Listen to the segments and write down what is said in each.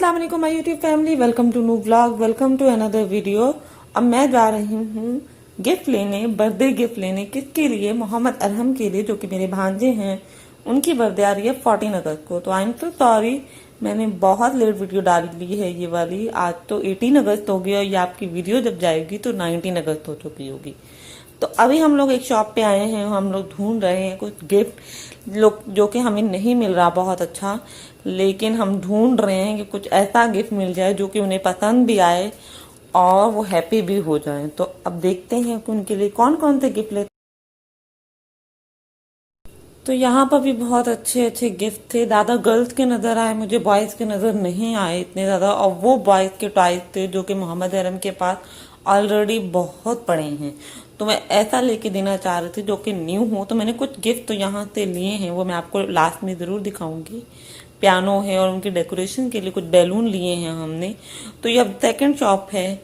अस्सलाम वालेकुम my YouTube family, welcome to new vlog, welcome to another video. अब मैं जा रही हूँ गिफ्ट लेने, बर्थडे गिफ्ट लेने। किसके लिए? मोहम्मद अरहम के लिए, जो कि मेरे भांजे हैं। उनकी बर्थडे आ रही है 14 अगस्त को। तो आई एम तो सॉरी, मैंने बहुत लेट वीडियो डाल ली है ये वाली। आज तो 18 अगस्त हो गया और ये आपकी वीडियो जब जाएगी तो 19 अगस्त हो चुकी होगी। तो अभी हम लोग एक शॉप पे आए हैं, हम लोग ढूंढ रहे हैं कुछ गिफ्ट लोग, जो कि हमें नहीं मिल रहा बहुत अच्छा, लेकिन हम ढूंढ रहे हैं कि कुछ ऐसा गिफ्ट मिल जाए जो कि उन्हें पसंद भी आए और वो हैप्पी भी हो जाए। तो अब देखते हैं कि उनके लिए कौन कौन से गिफ्ट लेते। तो यहाँ पर भी बहुत अच्छे अच्छे गिफ्ट थे। ज्यादा गर्ल्स के नजर आए, मुझे बॉयज के नजर नहीं आए इतने ज्यादा। और वो बॉयज के टॉयज थे जो कि मोहम्मद अरहम के पास ऑलरेडी बहुत पड़े हैं। तो मैं ऐसा लेके देना चाह रही थी जो कि न्यू हो। तो मैंने कुछ गिफ्ट तो यहाँ से लिए हैं, वो मैं आपको लास्ट में जरूर दिखाऊंगी। पियानो है और उनके डेकोरेशन के लिए कुछ बैलून लिए हैं हमने। तो ये अब सेकंड शॉप है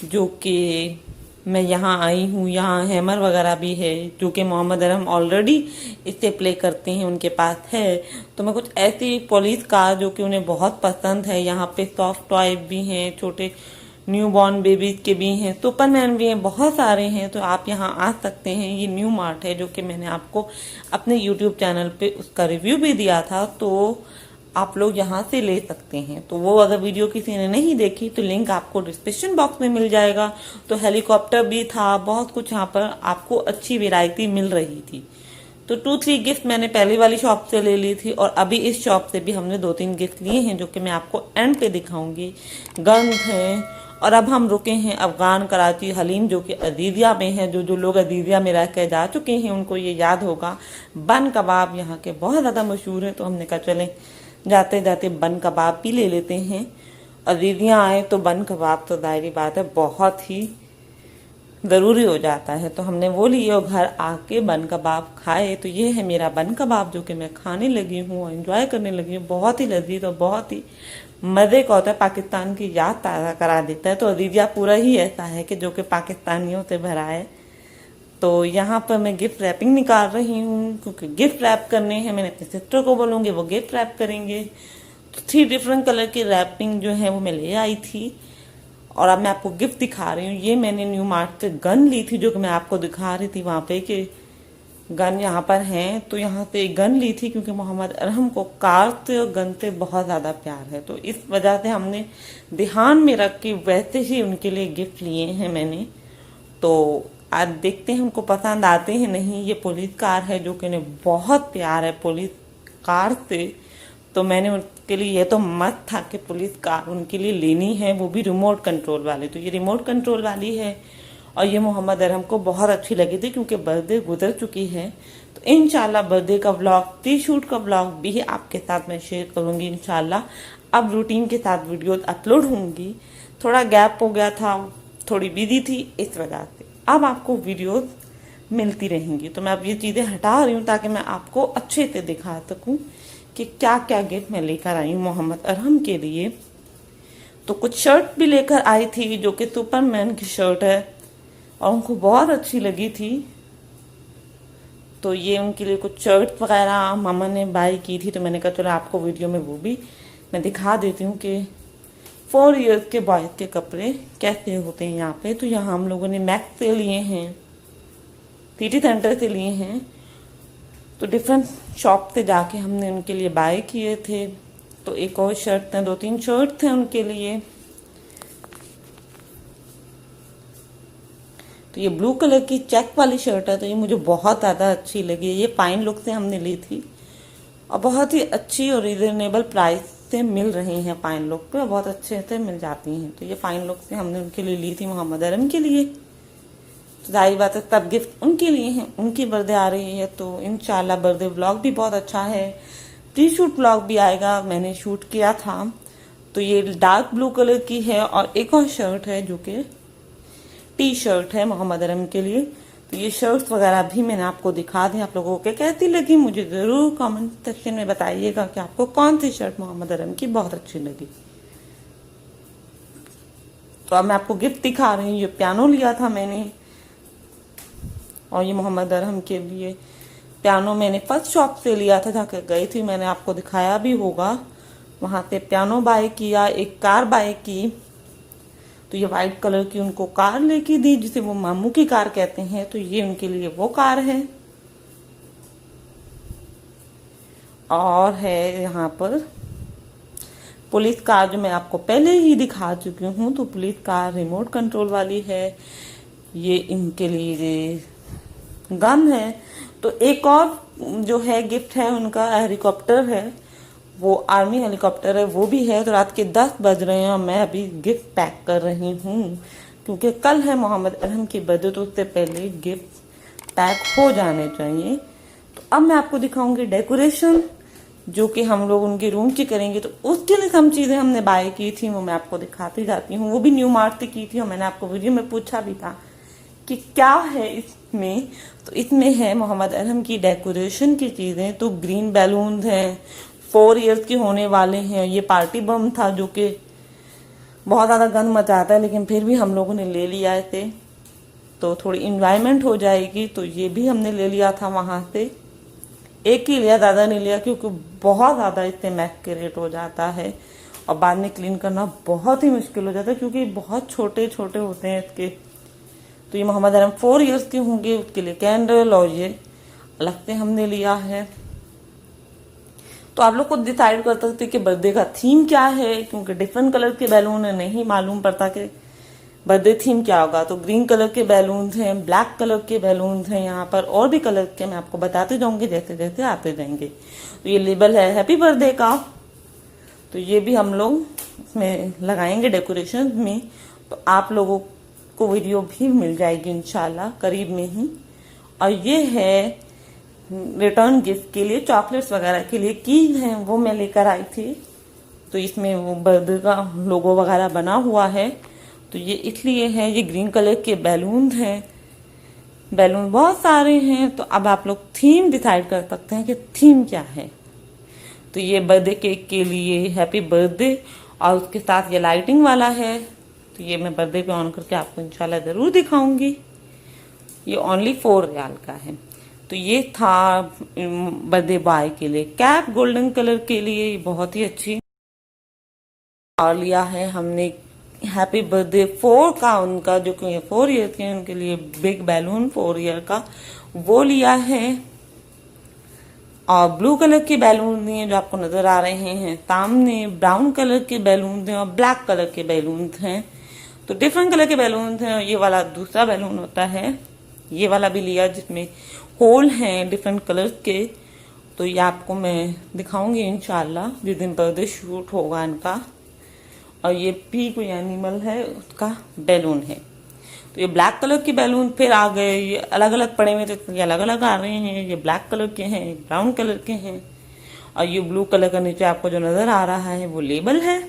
जो कि मैं यहाँ आई हूँ। यहाँ हैमर वगैरह भी है जो कि मोहम्मद अरहम ऑलरेडी इससे प्ले करते हैं, उनके पास है। तो मैं कुछ ऐसी पुलिस कार जो कि उन्हें बहुत पसंद है। यहाँ पे सॉफ्ट टॉय भी हैं, छोटे न्यू बॉर्न बेबीज के भी हैं, सुपरमैन भी हैं, बहुत सारे हैं। तो आप यहाँ आ सकते हैं। ये न्यू मार्ट है जो कि मैंने आपको अपने यूट्यूब चैनल पे उसका रिव्यू भी दिया था, तो आप लोग यहाँ से ले सकते हैं। तो वो अगर वीडियो किसी ने नहीं देखी तो लिंक आपको डिस्क्रिप्शन बॉक्स में मिल जाएगा। तो हेलीकॉप्टर भी था, बहुत कुछ यहाँ पर आपको अच्छी वैरायटी मिल रही थी। तो 2-3 गिफ्ट मैंने पहली वाली शॉप से ले ली थी और अभी इस शॉप से भी हमने 2-3 गिफ्ट लिए हैं जो कि मैं आपको एंड पे दिखाऊंगी। गन्स हैं। और अब हम रुके हैं अफगान कराची हलीम, जो कि अजीजिया में है। जो लोग अजीजिया में रह कर जा चुके हैं उनको ये याद होगा। बन कबाब यहाँ के बहुत ज्यादा मशहूर है। तो हमने कहा चलें जाते जाते बन कबाब भी ले लेते हैं। अजीजिया आए तो बन कबाब तो जाहिर बात है बहुत ही जरूरी हो जाता है। तो हमने वो लिए और घर आके बन कबाब खाए। तो ये है मेरा बन कबाब जो कि मैं खाने लगी हूँ, एंजॉय करने लगी हूँ। बहुत ही लजीज और बहुत ही मजे का होता है, पाकिस्तान की याद ताज़ा करा देता है। तो अजीजिया पूरा ही ऐसा है कि जो कि पाकिस्तानियों से भरा है। तो यहाँ पर मैं गिफ्ट रैपिंग निकाल रही हूँ क्योंकि गिफ्ट रैप करने हैं। मैंने अपने सिस्टर को बोलूँगी, वो गिफ्ट रैप करेंगे। तो 3 डिफरेंट कलर की रैपिंग जो है वो मैं ले आई थी और अब मैं आपको गिफ्ट दिखा रही हूँ। ये मैंने न्यू मार्ट से गन ली थी जो कि मैं आपको दिखा रही थी वहाँ पे कि गन यहाँ पर हैं। तो यहाँ से एक गन ली थी क्योंकि मोहम्मद अरहम को कार से और गन से बहुत ज़्यादा प्यार है। तो इस वजह से हमने ध्यान में रख के वैसे ही उनके लिए गिफ्ट लिए हैं मैंने। तो आज देखते हैं उनको पसंद आते हैं नहीं। ये पुलिस कार है जो कि उन्हें बहुत प्यार है पुलिस कार से। तो मैंने उनके लिए, ये तो मस्त था कि पुलिस कार उनके लिए लेनी है, वो भी रिमोट कंट्रोल वाली। तो ये रिमोट कंट्रोल वाली है और ये मोहम्मद अरहम को बहुत अच्छी लगी थी क्योंकि बर्थडे गुजर चुकी है। तो इंशाल्लाह बर्थडे का व्लॉग, प्री शूट का व्लॉग भी आपके साथ मैं शेयर करूंगी इंशाल्लाह। अब रूटीन के साथ वीडियो अपलोड होंगी। थोड़ा गैप हो गया था, थोड़ी बिजी थी, इस वजह से अब आपको वीडियोस मिलती रहेंगी। तो मैं अब ये चीजें हटा रही हूँ ताकि मैं आपको अच्छे से दिखा सकूं कि क्या क्या गिफ्ट मैं लेकर आई हूँ मोहम्मद अरहम के लिए। तो कुछ शर्ट भी लेकर आई थी जो कि सुपरमैन की शर्ट है और उनको बहुत अच्छी लगी थी। तो ये उनके लिए कुछ शर्ट वगैरह मामा ने बाय की थी। तो मैंने कहा चलो आपको वीडियो में वो भी मैं दिखा देती हूँ कि 4 इयर्स के बॉयज के कपड़े कैसे होते हैं यहाँ पे। तो यहाँ हम लोगों ने मैक्स से लिए हैं, सिटी सेंटर से लिए हैं। तो डिफरेंट शॉप से जाके हमने उनके लिए बाय किए थे। तो एक और शर्ट थे, 2-3 शर्ट थे उनके लिए। तो ये ब्लू कलर की चेक वाली शर्ट है, तो ये मुझे बहुत ज़्यादा अच्छी लगी। ये फाइन लुक से हमने ली थी और बहुत ही अच्छी और रिजनेबल प्राइस से मिल रही हैं। फाइन लुक पे बहुत अच्छे से मिल जाती हैं। तो ये फाइन लुक से हमने उनके लिए ली थी, मोहम्मद अरहम के लिए। तो जाहिर बात है सब गिफ्ट उनके लिए हैं, उनकी बर्थडे आ रही है। तो इंशाल्लाह बर्थडे व्लॉग भी बहुत अच्छा है, प्री शूट व्लॉग भी आएगा, मैंने शूट किया था। तो ये डार्क ब्लू कलर की है और एक और शर्ट है जो कि टी शर्ट है मोहम्मद अरहम के लिए। तो ये शर्ट्स वगैरह भी मैंने आपको दिखा दी। आप लोगों को कैसी लगी मुझे जरूर कमेंट सेक्शन में बताइएगा कि आपको कौन सी शर्ट मोहम्मद अरहम की बहुत अच्छी लगी। तो अब मैं आपको गिफ्ट दिखा रही हूँ। ये पियानो लिया था मैंने और ये मोहम्मद अरहम के लिए पियानो मैंने फर्स्ट शॉप से लिया था, जाकर गई थी, मैंने आपको दिखाया भी होगा वहां से पियानो बाय किया, एक कार बाय की। तो ये वाइट कलर की उनको कार लेके दी जिसे वो मामू की कार कहते हैं, तो ये उनके लिए वो कार है। और है यहाँ पर पुलिस कार जो मैं आपको पहले ही दिखा चुकी हूँ। तो पुलिस कार रिमोट कंट्रोल वाली है। ये इनके लिए गन है। तो एक और जो है गिफ्ट है उनका हेलीकॉप्टर है, वो आर्मी हेलीकॉप्टर है, वो भी है। तो रात के 10 बज रहे हैं और मैं अभी गिफ्ट पैक कर रही हूँ क्योंकि कल है मोहम्मद अरहम की बर्थडे, तो उससे पहले गिफ्ट पैक हो जाने चाहिए। तो अब मैं आपको दिखाऊंगी डेकोरेशन जो कि हम लोग उनके रूम की करेंगे। तो उसके लिए some चीजें हमने बाय की थी, वो मैं आपको दिखाती जाती हूँ। वो भी न्यू मार्ट से की थी और मैंने आपको वीडियो में पूछा भी था कि क्या है इसमें। तो इसमें है मोहम्मद अरहम की डेकोरेशन की चीजें। तो ग्रीन बैलून हैं, 4 इयर्स के होने वाले हैं। ये पार्टी बम था जो कि बहुत ज्यादा गंद मचाता है, लेकिन फिर भी हम लोगों ने ले लिया इसे, तो थोड़ी इंजॉयमेंट हो जाएगी। तो ये भी हमने ले लिया था वहां से। एक ही लिया, ज्यादा नहीं लिया क्योंकि बहुत ज्यादा इससे मैक्यूरेट हो जाता है और बाद में क्लीन करना बहुत ही मुश्किल हो जाता है क्योंकि बहुत छोटे छोटे होते हैं इसके। तो ये मोहम्मद अरहम 4 इयर्स के होंगे, उसके लिए कैंडल और ये अलग से हमने लिया है। तो आप लोग खुद डिसाइड कर सकते कि बर्थडे का थीम क्या है, क्योंकि डिफरेंट कलर के बैलून है, नहीं मालूम पड़ता कि बर्थडे थीम क्या होगा। तो ग्रीन कलर के बैलून हैं, ब्लैक कलर के बैलून हैं, यहाँ पर और भी कलर के मैं आपको बताते जाऊंगी जैसे जैसे आते जाएंगे। तो ये लेबल है हैप्पी बर्थडे का, तो ये भी हम लोग इसमें लगाएंगे डेकोरेशन में। तो आप लोगों को वीडियो भी मिल जाएगी इंशाल्लाह करीब में ही। और ये है रिटर्न गिफ्ट के लिए, चॉकलेट्स वगैरह के लिए की है, वो मैं लेकर आई थी। तो इसमें वो बर्थडे का लोगो वगैरह बना हुआ है। तो ये इसलिए है। ये ग्रीन कलर के बैलून हैं, बैलून बहुत सारे हैं। तो अब आप लोग थीम डिसाइड कर सकते हैं कि थीम क्या है। तो ये बर्थडे केक के लिए हैप्पी बर्थडे और उसके साथ ये लाइटिंग वाला है। तो ये मैं बर्थडे पे ऑन करके आपको इंशाल्लाह जरूर दिखाऊंगी। ये ओनली 4 रियाल का है। तो ये था बर्थडे बॉय के लिए कैप गोल्डन कलर के लिए, बहुत ही अच्छी। और लिया है हमने हैप्पी बर्थडे 4 का उनका, जो कि 4 ईयर के, उनके लिए बिग बैलून 4 ईयर का वो लिया है। और ब्लू कलर के बैलून दिए जो आपको नजर आ रहे हैं सामने, ब्राउन कलर के बैलून हैं और ब्लैक कलर के बैलून हैं। तो डिफरेंट कलर के बैलून हैं। ये वाला दूसरा बैलून होता है, ये वाला भी लिया जिसमें होल हैं डिफरेंट कलर के। तो ये आपको मैं दिखाऊंगी इंशाल्लाह जिस दिन बर्थडे शूट होगा इनका। और ये पी कोई एनिमल है उसका बैलून है। तो ये ब्लैक कलर के बैलून फिर आ गए, ये अलग अलग पड़े हुए थे तो ये अलग अलग आ रहे हैं। ये ब्लैक कलर के हैं, ब्राउन कलर के हैं। और ये ब्लू कलर का नीचे आपको जो नजर आ रहा है वो लेबल है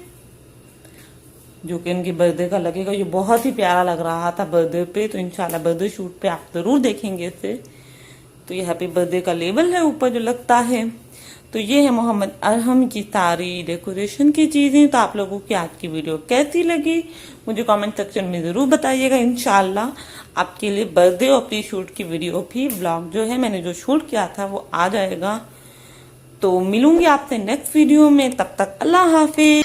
जो कि इनकी बर्थडे का लगेगा। ये बहुत ही प्यारा लग रहा था बर्थडे पे, तो इंशाल्लाह बर्थडे शूट पे आप जरूर देखेंगे इसे। तो ये हैप्पी बर्थडे का लेबल है ऊपर जो लगता है। तो ये है मोहम्मद अरहम की सारी डेकोरेशन की चीजें। तो आप लोगों की आज की वीडियो कैसी लगी मुझे कमेंट सेक्शन में जरूर बताइएगा। इंशाल्लाह आपके लिए बर्थडे और प्री शूट की वीडियो भी, ब्लॉग जो है मैंने जो शूट किया था वो आ जाएगा। तो मिलूंगी आपसे नेक्स्ट वीडियो में, तब तक अल्लाह हाफिज।